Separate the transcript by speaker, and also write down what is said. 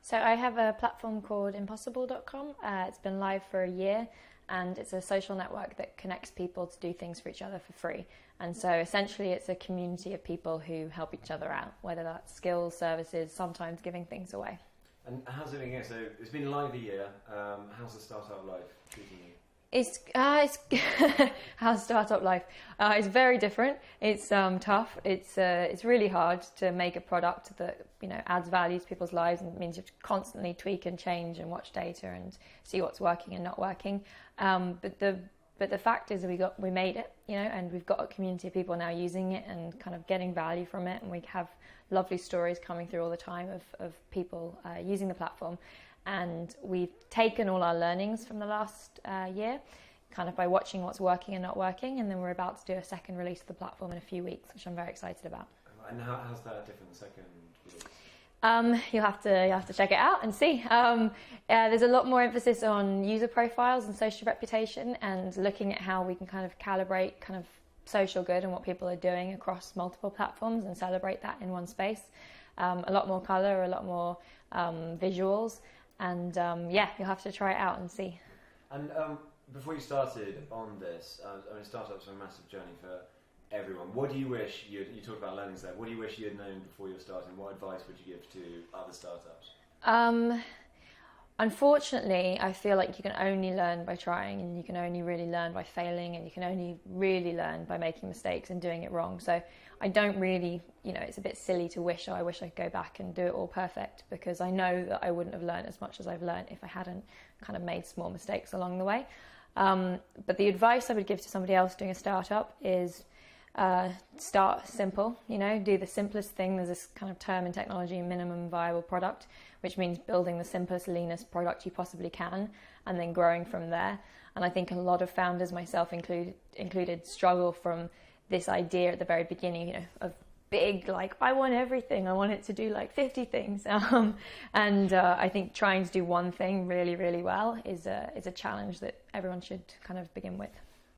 Speaker 1: So I have a platform called impossible.com. It's been live for a year, and it's a social network that connects people to do things for each other for free. And so essentially it's a community of people who help each other out, whether that's skills, services, sometimes giving things away.
Speaker 2: And how's it been going? So it's been live a year. How's the startup life treating you?
Speaker 1: It's how's startup life? It's very different. It's tough. It's really hard to make a product that adds value to people's lives, and it means you have to constantly tweak and change and watch data and see what's working and not working. But the fact is that we made it, and we've got a community of people now using it and kind of getting value from it, and we have lovely stories coming through all the time of people using the platform. And we've taken all our learnings from the last year, kind of by watching what's working and not working, and then we're about to do a second release of the platform in a few weeks, which I'm very excited about.
Speaker 2: And how's that different, the second release?
Speaker 1: You'll have to check it out and see. There's a lot more emphasis on user profiles and social reputation, and looking at how we can kind of calibrate kind of social good and what people are doing across multiple platforms and celebrate that in one space. A lot more colour, a lot more visuals. And you'll have to try it out and see.
Speaker 2: And before you started on this, startups are a massive journey for everyone. What do you wish you talked about learnings there? What do you wish you had known before you were starting? What advice would you give to other startups?
Speaker 1: Unfortunately, I feel like you can only learn by trying, and you can only really learn by failing, and you can only really learn by making mistakes and doing it wrong. So I don't really, it's a bit silly to wish I could go back and do it all perfect, because I know that I wouldn't have learned as much as I've learned if I hadn't kind of made small mistakes along the way. But the advice I would give to somebody else doing a startup is start simple, do the simplest thing. There's this kind of term in technology, minimum viable product, which means building the simplest, leanest product you possibly can and then growing from there. And I think a lot of founders, myself included, struggle from this idea at the very beginning, of big, like, I want everything. I want it to do like 50 things. I think trying to do one thing really, really well is a challenge that everyone should kind of begin with.